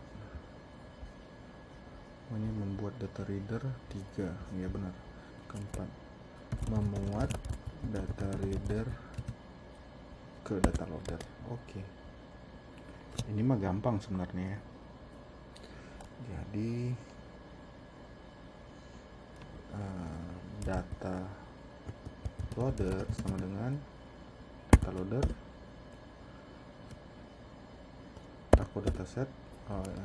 Ini membuat data reader 3. Ya benar. Keempat. Memuat data reader ke data loader. Oke. Ini mah gampang sebenarnya ya. Jadi data loader sama dengan data loader Taco dataset.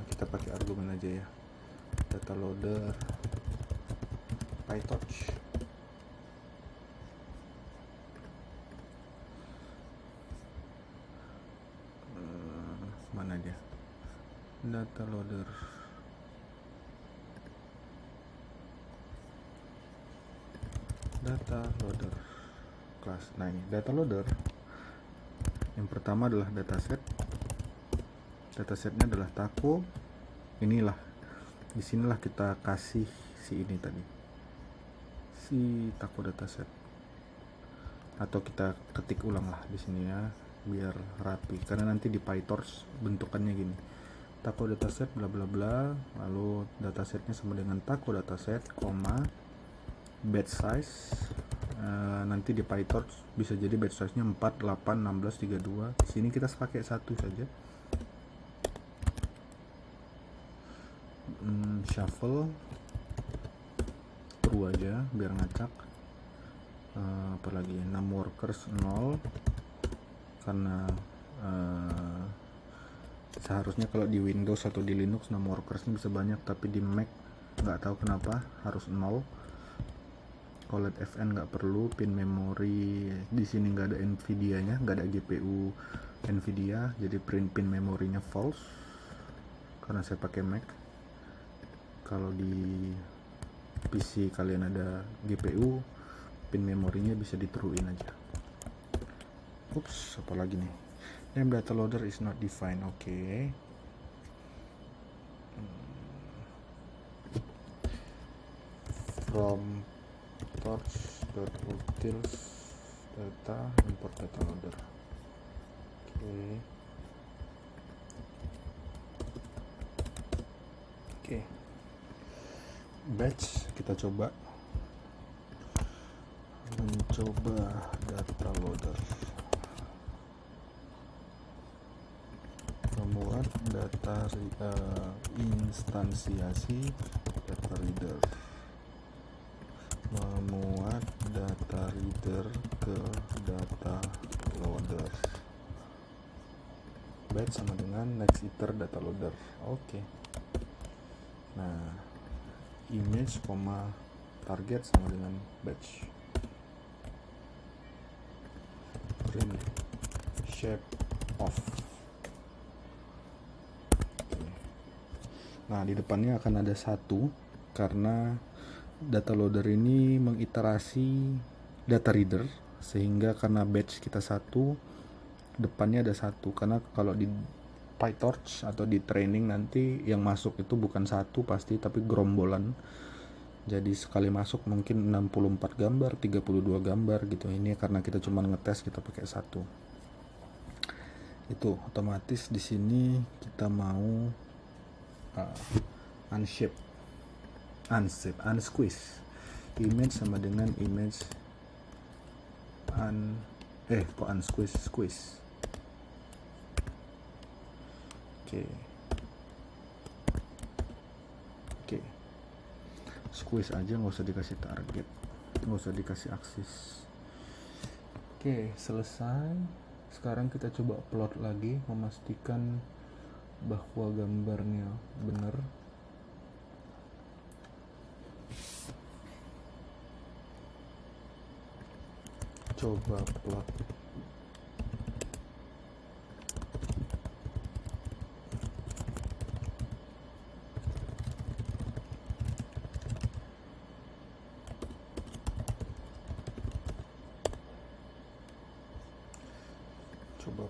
Kita pakai argumen aja ya. Data loader PyTorch. Mana dia? Data loader. Data loader class. Nah, ini data loader. Yang pertama adalah dataset. Datasetnya adalah Taco. Inilah, disinilah kita kasih si ini tadi, si Taco dataset. Atau kita ketik ulang lah di sini ya, biar rapi. Karena nanti di PyTorch bentukannya gini, Taco dataset bla bla bla. Lalu datasetnya sama dengan Taco dataset, batch size. Nanti di PyTorch bisa jadi batch size nya 4, 8, 16, 32. Di sini kita pakai 1 saja. Shuffle true aja biar ngacak. Apalagi 6 workers 0 karena seharusnya kalau di Windows atau di Linux 6 workersnya bisa banyak, tapi di Mac nggak tahu kenapa harus 0. OLED FN nggak perlu. Pin memori di sini nggak ada Nvidia nya, nggak ada GPU Nvidia, jadi pin memorinya false karena saya pakai Mac. Kalau di PC kalian ada GPU, pin memorinya bisa diteruin aja. Ups, apalagi nih? Name data loader is not defined. Oke. From torch.utils data import data loader. Oke. Batch kita coba mencoba data loader, membuat data instansiasi data reader, memuat data reader ke data loader. Batch sama dengan next iter data loader. Oke. Nah, image, target sama dengan batch. Print shape of. Nah, di depannya akan ada 1 karena data loader ini mengiterasi data reader, sehingga karena batch kita 1, depannya ada 1. Karena kalau di PyTorch atau di training nanti yang masuk itu bukan 1 pasti, tapi gerombolan. Jadi sekali masuk mungkin 64 gambar, 32 gambar gitu. Ini karena kita cuma ngetes, kita pakai 1. Itu otomatis di sini kita mau unsqueeze image sama dengan image squeeze. Oke. Squeeze aja, nggak usah dikasih target, nggak usah dikasih aksis. Oke, selesai. Sekarang kita coba upload lagi, memastikan bahwa gambarnya benar. Coba upload.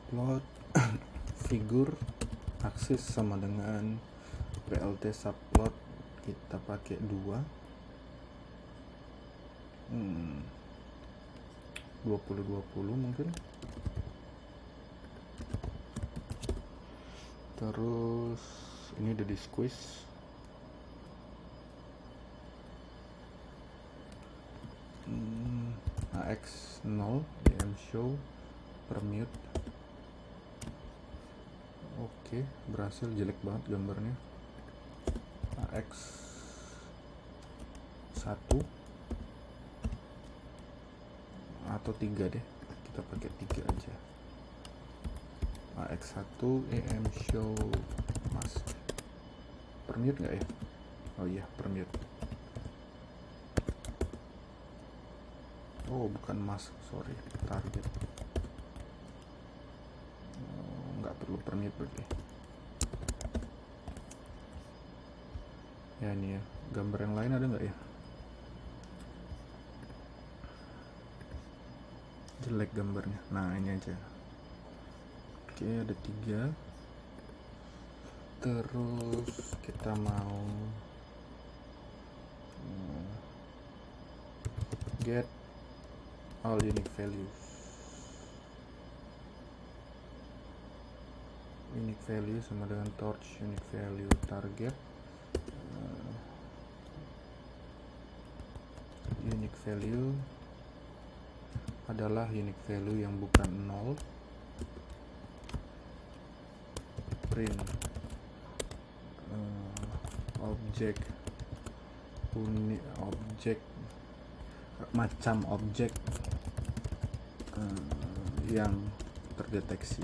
Plot figur aksis sama dengan PLT subplot, kita pakai 2 20 mungkin. Terus ini udah di squeeze. AX0 DM show permute. Oke, berhasil. Jelek banget gambarnya. AX1 atau 3 deh, kita pakai 3 aja. AX1 EM show mask. Permute nggak ya? Oh iya, permute. Oh, bukan mask, sorry, target. Nggak perlu permute berarti. Ya ini ya, gambar yang lain ada nggak ya? Jelek gambarnya. Nah, ini aja. Oke, ada 3. Terus kita mau get all unique values. Unique value sama dengan torch unique value target. Unique value adalah unique value yang bukan 0. Print objek macam objek yang terdeteksi.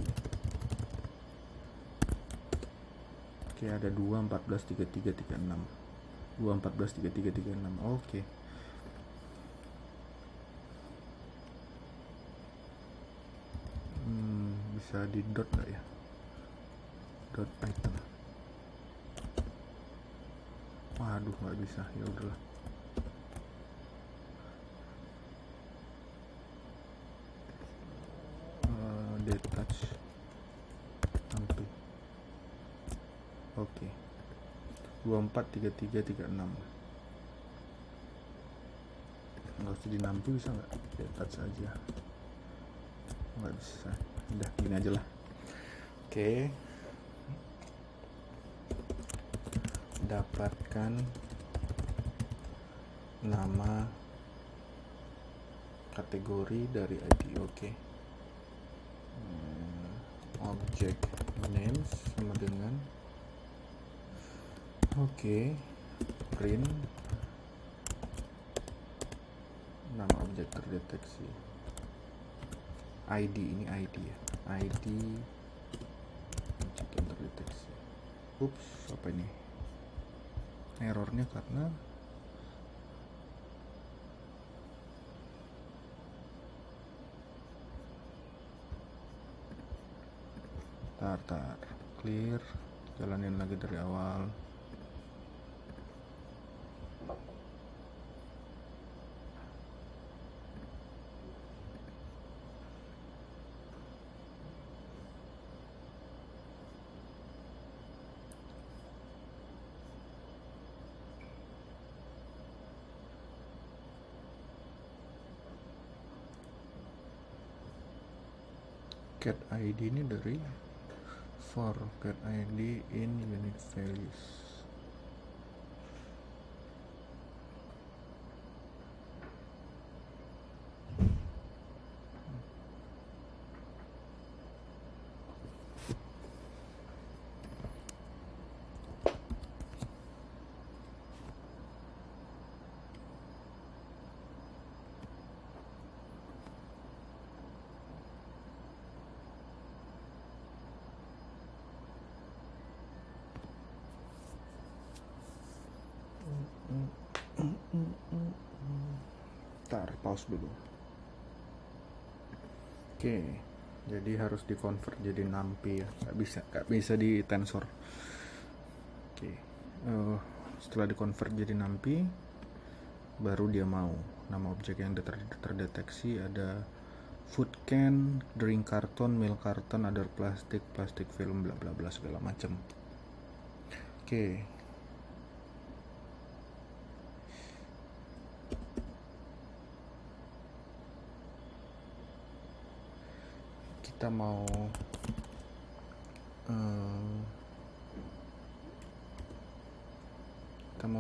Oke, ada 2, 14, 33, 36. 2, 14, 33, 36. Oke. Bisa di dot nggak ya? Dot item. Waduh, nggak bisa. Ya udahlah. Detach sampai. Oke. 24, 33, 36. Nggak usah dinampi, bisa nggak? Detach aja. Nggak bisa. Udah, gini aja lah. Oke. Dapatkan nama kategori dari ID. Oke. Object names sama dengan print nama objek terdeteksi. ID, ini ID ya. ID objek yang terdeteksi. Ups, apa ini? Errornya karena tar clear, jalanin lagi dari awal. Get ID ini dari for get ID in unique values. Ntar pause dulu. Oke, jadi harus di convert jadi numpy ya, nggak bisa di tensor. Oke, setelah di convert jadi numpy, baru dia mau nama objek yang terdeteksi ada food can, drink carton, milk carton, other plastic film, bla bla bla segala macam. Oke. Kita mau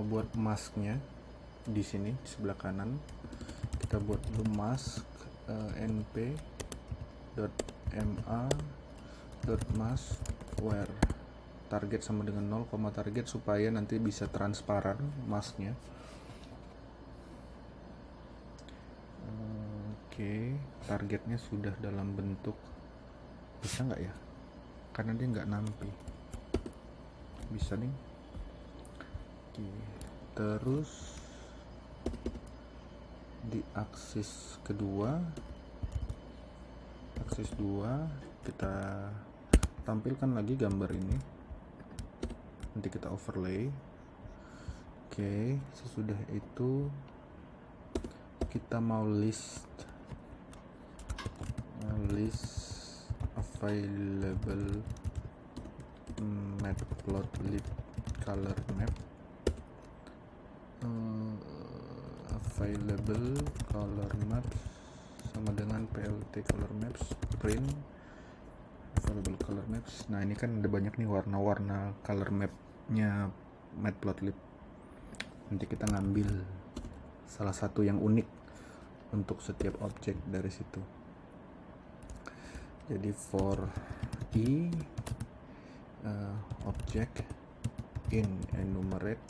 buat masknya di sini di sebelah kanan. Kita buat dulu mask np.ma.mask where target sama dengan 0, target supaya nanti bisa transparan masknya. Oke, targetnya sudah dalam bentuk, bisa nggak ya, karena dia nggak nampi. Bisa nih. Oke, terus di aksis kedua, aksis 2 kita tampilkan lagi gambar ini, nanti kita overlay. Oke, sesudah itu kita mau list available matplotlib color map, available color maps sama dengan plt color maps, print available color maps. Nah, ini kan ada banyak nih warna-warna color mapnya matplotlib. Nanti kita ngambil salah satu yang unik untuk setiap objek dari situ. Jadi for i object in enumerate,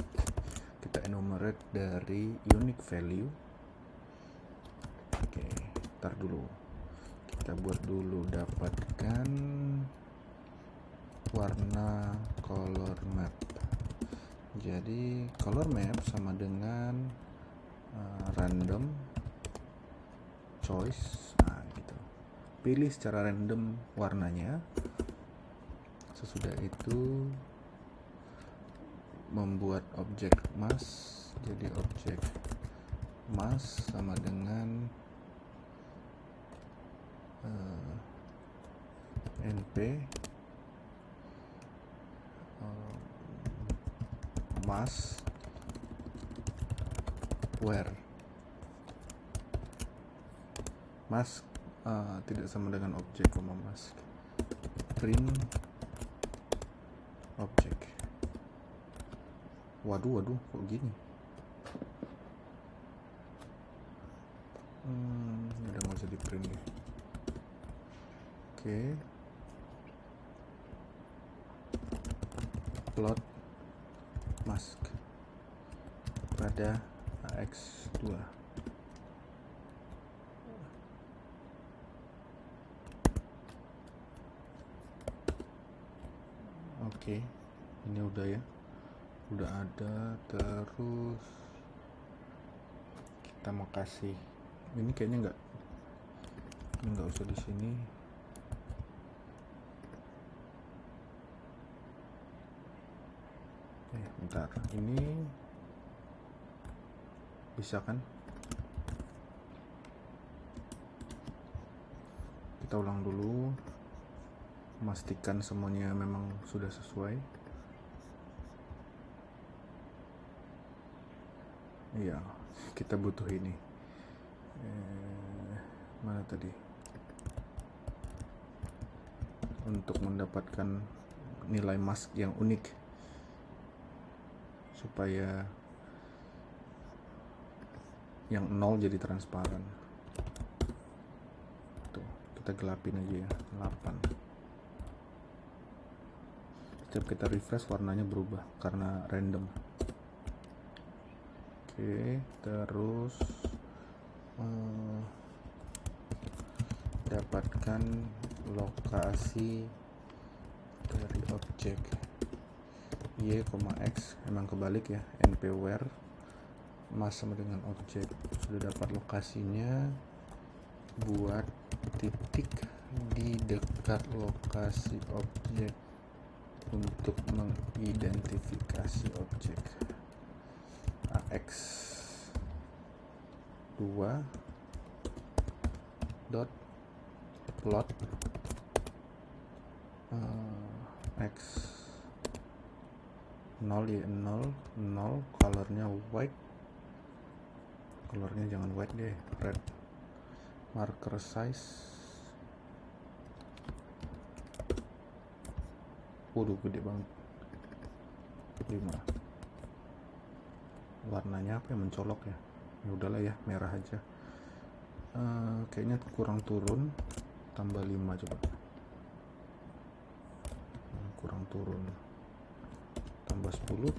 kita enumerate dari unique value. Oke, ntar dulu kita buat dulu dapatkan warna color map. Jadi color map sama dengan random choice. Nah, gitu. Pilih secara random warnanya. Sesudah itu membuat objek mask. Jadi objek mask sama dengan np mask where mask tidak sama dengan objek, mask print objek. Waduh kok gini. Udah nggak usah di print deh. Oke, plot mask pada AX2. Oke, ini udah ya. udah ada. Terus kita mau kasih ini, kayaknya nggak usah di sini. Bentar, ini bisa kan? Kita ulang dulu, memastikan semuanya memang sudah sesuai. Iya, kita butuh ini. Mana tadi? Untuk mendapatkan nilai mask yang unik, supaya yang 0 jadi transparan. Tuh, kita gelapin aja ya, 8. Setiap kita refresh warnanya berubah karena random. Oke, terus dapatkan lokasi dari objek y, x, emang kebalik ya, np where mas sama dengan objek. Sudah dapat lokasinya, buat titik di dekat lokasi objek untuk mengidentifikasi objek. ax 2 dot plot x 0 ya 0 colornya white, colornya jangan white deh, red. Marker size, waduh gede banget, 5. Warnanya apa yang mencolok ya? Ya udahlah ya, merah aja. Kayaknya kurang turun, tambah 5 coba. Kurang turun, tambah 10.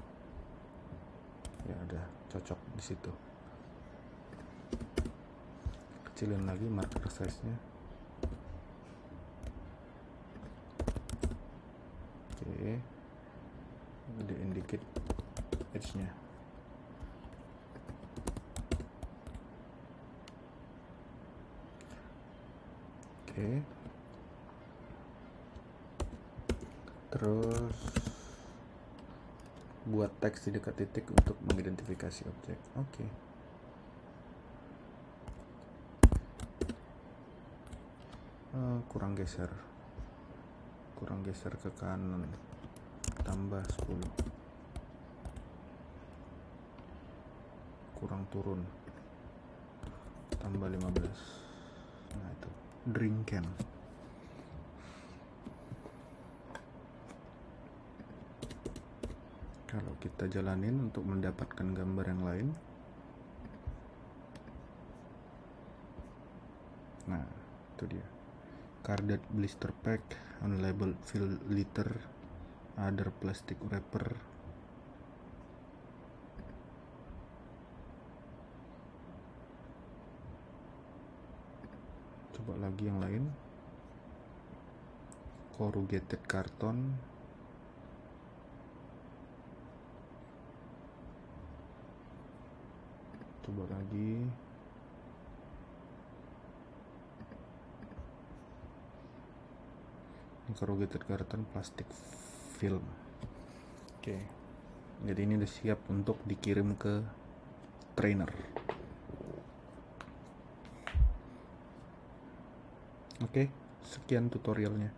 Ya udah cocok di situ. Kecilin lagi marker size-nya. Oke. Gedein dikit edge-nya. Oke. Terus buat teks di dekat titik untuk mengidentifikasi objek. Oke. Kurang geser ke kanan, tambah 10. Kurang turun, tambah 15. Nah itu drink can. Kalau kita jalanin untuk mendapatkan gambar yang lain, nah itu dia. Carded blister pack, unlabeled fill letter, other plastic wrapper. Coba lagi yang lain. Corrugated carton. Coba lagi. Corrugated carton, plastic film. Oke. Jadi ini udah siap untuk dikirim ke trainer. Oke, sekian tutorialnya.